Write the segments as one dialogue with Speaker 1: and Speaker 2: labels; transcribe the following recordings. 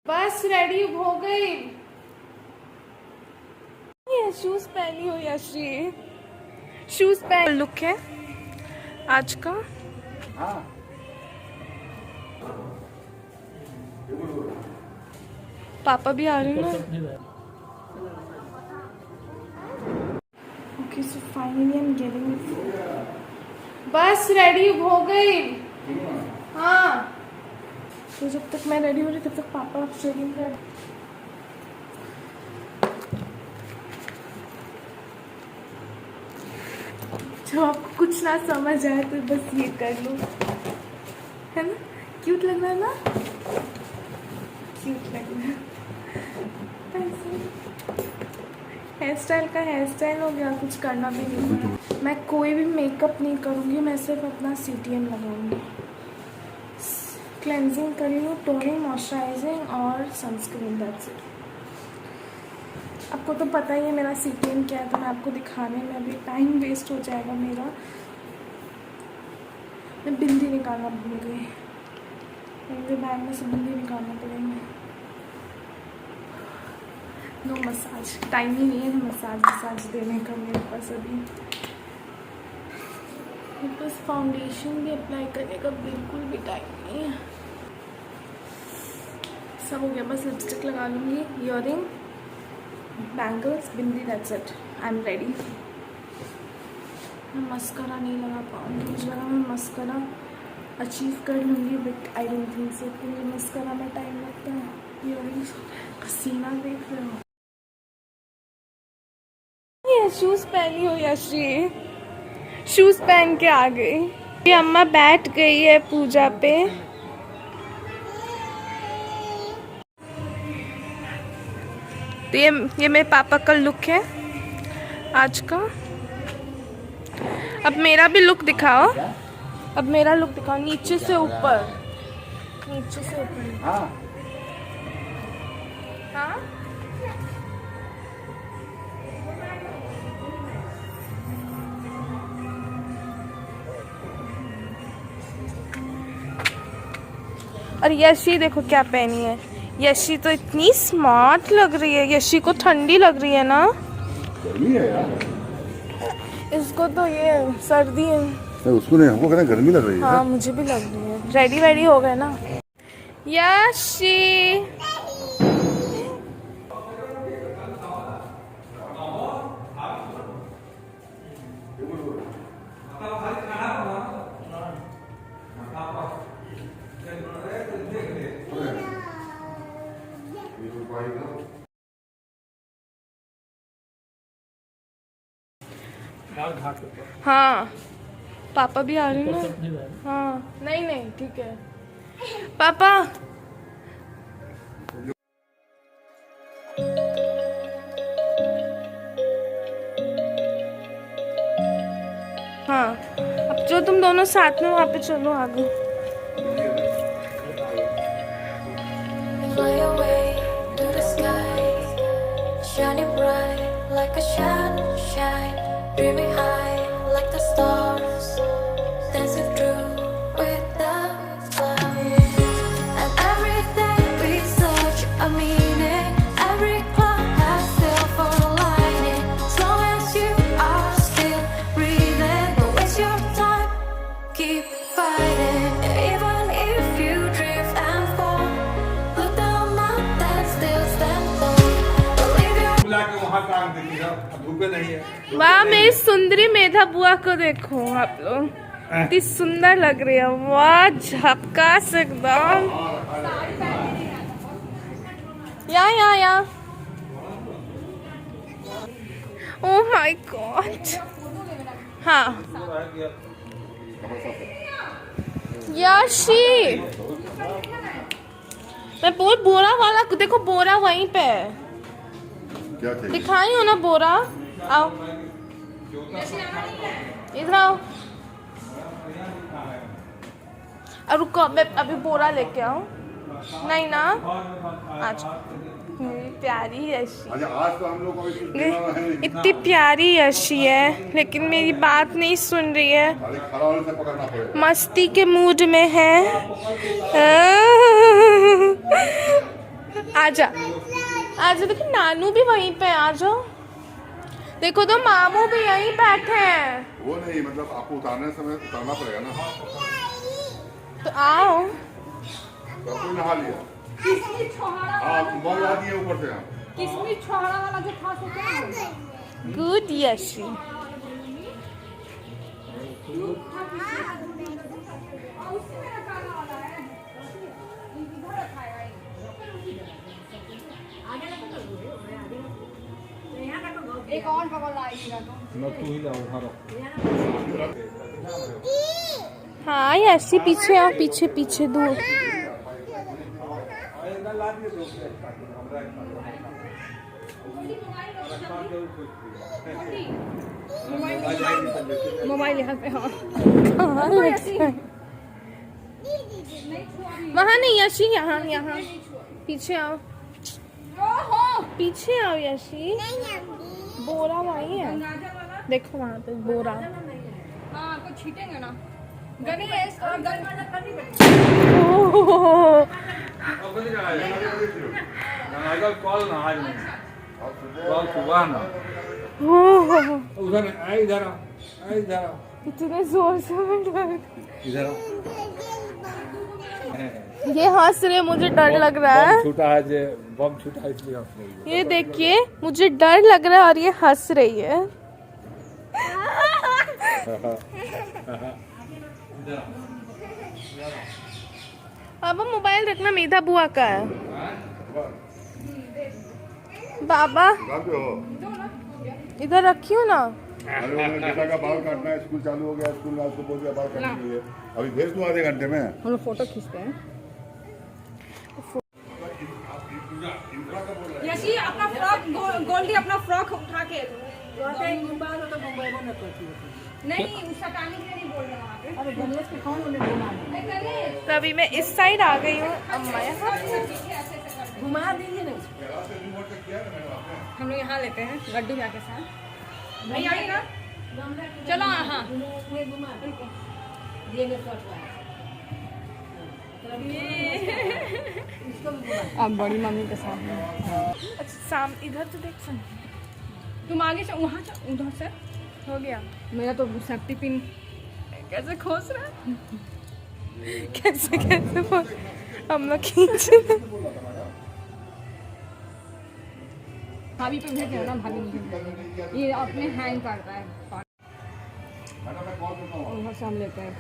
Speaker 1: बस रेडी हो गई। ये शूज पहनी हो यश्री, शूज पहन लुक है आज का। पापा भी आ रहे हैं ना। Okay so finally I am getting. बस रेडी हो गई। हाँ तो जब तक मैं रेडी हो रही तब तक पापा शेविंग कर। जब आपको कुछ ना समझ आए तो बस ये कर लो, है ना? क्यूट लग रहा है ना? क्यूट लग रहा है। हेयर स्टाइल का हेयर स्टाइल हो गया, कुछ करना भी नहीं पड़ा। मैं कोई भी मेकअप नहीं करूँगी, मैं सिर्फ अपना CTM लगाऊंगी। क्लेंजिंग करी हूँ, टोनिंग, मॉइस्चराइजिंग और सनस्क्रीन, दैट्स इट। आपको तो पता ही है मेरा CTM क्या है, तो मैं आपको दिखाने में अभी टाइम वेस्ट हो जाएगा मेरा। मैं बिंदी निकालना भूल गई, मेरे बैग में से बिंदी निकालना पड़ेगा। नो मसाज, टाइम ही नहीं है मसाज देने का मेरे पास अभी। मेरे पास फाउंडेशन भी अप्लाई करने का बिल्कुल भी टाइम नहीं है। सब हो गया, बस लिपस्टिक लगा लूँगी, earring, bangles, bindi, that's it. I am ready. मैं मस्करा नहीं लगा पाऊँगी, इस जगह मैं मस्करा अचीव कर लूँगी but I don't think so, क्योंकि मस्करा में टाइम लगता है। ईयरिंग्स, पसीना देख रहे हो। ये शूज पहनी हो यश्री, शूज पहन के आ गई। ये अम्मा बैठ गई है पूजा पे। तो ये मेरे पापा का लुक है आज का। अब मेरा भी लुक दिखाओ, अब मेरा लुक दिखाओ, नीचे से ऊपर, नीचे से ऊपर। हाँ और यशी देखो क्या पहनी है। यशी तो इतनी स्मार्ट लग रही है। यशी को ठंडी लग रही है ना?
Speaker 2: गर्मी है यार।
Speaker 1: इसको तो ये सर्दी है।
Speaker 2: उसको नहीं, हमको कहना गर्मी लग रही है।
Speaker 1: हाँ मुझे भी लग रही है। रेडी हो गए ना? यशी हाँ पापा भी आ रहे हैं ना। हाँ नहीं ठीक है पापा। हाँ अब जो तुम दोनों साथ में वहाँ पे चलो आगे।
Speaker 3: Shining bright like a sunshine, dreaming high like the stars, dancing through with the clouds. And every day we search a meaning, every cloud has silver lining. As long as you are still breathing, don't waste your time, keep fighting. Even if you drift and fall, look down now and still stand tall.
Speaker 1: वाह मेरी सुंदरी मेधा बुआ को देखो आप लोग, इतनी सुंदर लग रही है। वाह झक्कास एकदम। या ओह माय गॉड। हाँ याशी, मैं बोरा वाला देखो, बोरा वहीं पे है। दिखाई हो ना बोरा? आओ इधर आओ। अब रुको, मैं अभी बोरा लेके आऊं। नहीं ना आज मेरी प्यारी यशी,
Speaker 2: आज तो हम लोग
Speaker 1: इतनी प्यारी यशी है लेकिन मेरी बात नहीं सुन रही है, मस्ती के मूड में है। आजा आजा, देखो नानू भी वहीं पे, आ जाओ। देखो तो मामू भी यहीं बैठे हैं।
Speaker 2: वो नहीं, मतलब आपको उतारने समय उतारना पड़ेगा ना।
Speaker 1: तो आओ।
Speaker 2: तो कोई नहा लिया। हाँ, तुम्हारे आ दिए ऊपर से।
Speaker 4: किसमिस छोहरा वाला जो था सो क्या?
Speaker 1: गुड यशी।
Speaker 4: एक और बगल आएगा तो
Speaker 5: ना तू ही लाओ हारो।
Speaker 1: हाँ यशी, पीछे आओ, पीछे पीछे दूर।
Speaker 4: मोबाइल यहाँ पे। हाँ
Speaker 1: कहाँ लगता है? वहाँ नहीं यशी, यहाँ यहाँ पीछे आओ, पीछे आओ यशी। बोरा वही है, देखो वहाँ पे बोरा।
Speaker 4: हाँ कुछ छीटेंगे ना। गणेश और गल वाला करनी पड़ेगी।
Speaker 5: कॉल ना आज नहीं, कॉल सुबह ना। उधर इधर आओ, इधर आओ,
Speaker 1: इतने जोर से मैं डर,
Speaker 5: इधर आओ।
Speaker 1: ये हंस रहे, मुझे डर लग रहा है।
Speaker 5: बम छूटा है, जे बम छूटा है इसलिए हंस रही है।
Speaker 1: ये देखिए, मुझे डर लग रहा है और ये हंस रही है। बाबा मोबाइल रखना, मेधा बुआ का है। बाबा
Speaker 2: कहाँ पे हो?
Speaker 1: इधर रखियो ना।
Speaker 2: अरे उन्होंने बेटा का बाल काटना है, स्कूल चालू हो गया, स्कूल में आपको बोल दिया बाल काटने के लिए। अभी भेज दूँ आधे घंटे में।
Speaker 4: हम लोग फोटो खींचते हैं। यशी अपना फ्रॉक, गोल्डी अपना फ्रॉक उठा के नहीं, सटाने के लिए नहीं बोल रहे वहाँ पे। अरे गणेश के कौन उन्हें घुमा?
Speaker 1: तो अभी मैं इस साइड आ गई हूँ, अम्मा यहाँ।
Speaker 4: घुमा दीजिए ना। हम लोग यहाँ लेते हैं गड्डू भैया के साथ। नहीं आएगा? चलो हाँ। अब बड़ी मम्मी के साथ हैं।
Speaker 1: अच्छा साम इधर तो देख सकते,
Speaker 4: तुम आगे से वहाँ से, उधर से
Speaker 1: हो गया।
Speaker 4: मेरा तो सेफ्टी पिन कैसे खोस रहा है?
Speaker 1: कैसे कैसे बोल, अम्मा खींच।
Speaker 4: भाभी पे भेज ना, भाभी नहीं भेजेगी। ये अपने हैंग करता है। उधर से हम लेते हैं।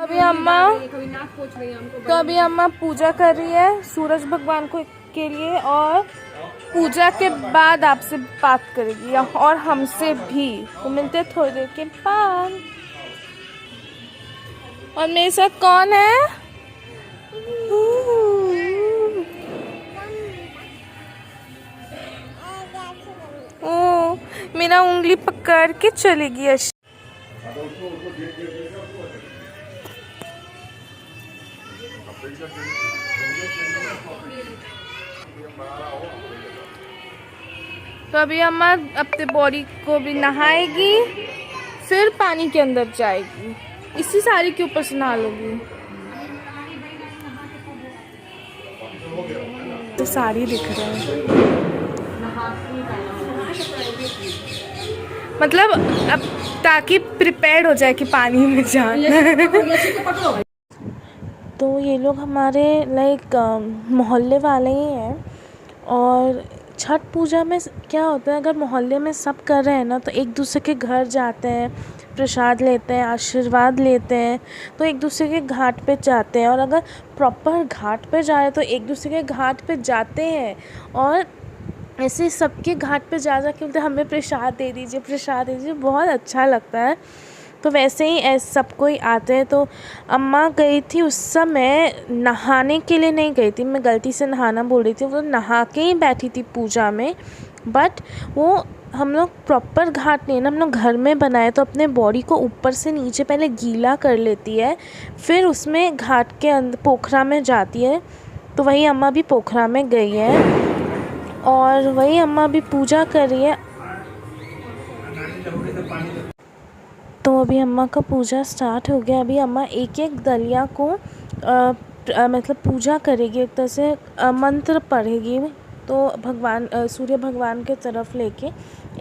Speaker 1: अभी अम्मा,
Speaker 4: कभी नाक पोंछ रही है हमको।
Speaker 1: तो अभी अम्मा पूजा कर रही है सूरज भगवान को के लिए, और पूजा के बाद आपसे बात करेगी और हमसे भी। तो मिलते हैं थोड़ी देर के बाद। और मेरे साथ कौन है? ओ, मेरा उंगली पकड़ के चलेगी यश। तो अभी अम्मा अपने बॉडी को भी नहाएगी, फिर पानी के अंदर जाएगी। इसी साड़ी के ऊपर से नहा लोगी। तो साड़ी दिख रहा है, मतलब अब ताकि प्रिपेयर्ड हो जाए कि पानी में जाना। तो ये लोग हमारे लाइक मोहल्ले वाले ही हैं। और छठ पूजा में क्या होता है, अगर मोहल्ले में सब कर रहे हैं ना, तो एक दूसरे के घर जाते हैं, प्रसाद लेते हैं, आशीर्वाद लेते हैं। तो एक दूसरे के घाट पे जाते हैं, और अगर प्रॉपर घाट पे जा रहे हैं तो एक दूसरे के घाट पे जाते हैं। और ऐसे सबके घाट पे जा के बोलते हमें प्रसाद दे दीजिए, प्रसाद दे दीजिए, बहुत अच्छा लगता है। तो वैसे ही ऐसे सब कोई आते हैं। तो अम्मा गई थी उस समय, नहाने के लिए नहीं गई थी, मैं गलती से नहाना बोल रही थी, वो नहा के ही बैठी थी पूजा में। बट वो हम लोग प्रॉपर घाट नहीं ना, हम लोग घर में बनाए, तो अपने बॉडी को ऊपर से नीचे पहले गीला कर लेती है, फिर उसमें घाट के अंदर पोखरा में जाती है। तो वही अम्मा भी पोखरा में गई है, और वही अम्मा भी पूजा कर रही है। तो अभी अम्मा का पूजा स्टार्ट हो गया। अभी अम्मा एक एक दलिया को मतलब पूजा करेगी, एक तरह से मंत्र पढ़ेगी। तो भगवान सूर्य भगवान के तरफ लेके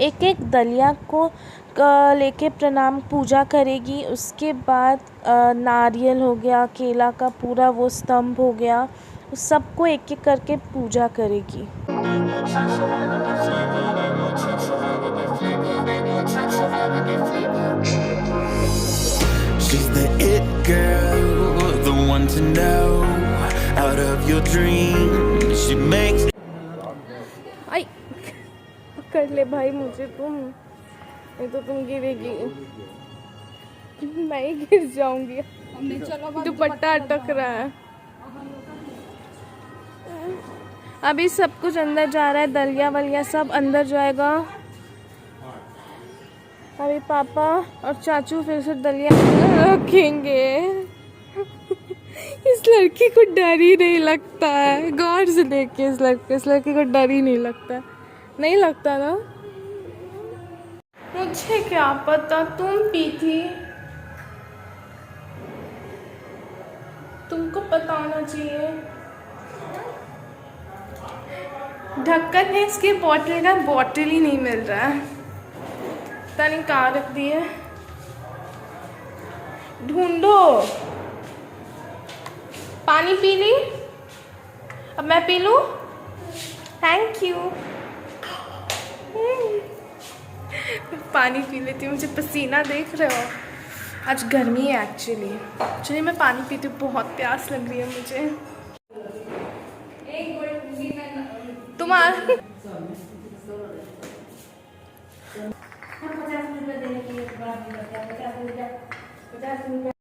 Speaker 1: एक एक दलिया को लेके प्रणाम पूजा करेगी। उसके बाद नारियल हो गया, केला का पूरा वो स्तंभ हो गया, उस सबको एक एक करके पूजा करेगी।
Speaker 6: She's the it girl, the one to know. Out of your dreams, she makes.
Speaker 1: आई पकड़ ले भाई मुझे तुम, नहीं तो तुम गिरेगी। मैं ही गिर जाऊंगी। दुपट्टा अटक रहा है। अभी सब कुछ अंदर जा रहा है, दलिया वलिया सब अंदर जाएगा। अभी पापा और चाचू फिर से दलिया रखेंगे। इस लड़की को डर ही नहीं लगता है, गौर से देख के इस लड़की को डर ही नहीं लगता, नहीं लगता ना। मुझे क्या पता, तुम पी थी, तुमको पता होना चाहिए। ढक्कन है इसके बॉटल का, बॉटल ही नहीं मिल रहा है, पता नहीं कहाँ रख दी है, ढूंढो। पानी पी ली, अब मैं पी लूं? Thank you. पानी पी लेती हूँ, मुझे पसीना देख रहे हो, आज गर्मी है एक्चुअली। चलिए मैं पानी पीती हूँ, बहुत प्यास लग रही है मुझे। तुम्हारा 50 रुपये देने के लिए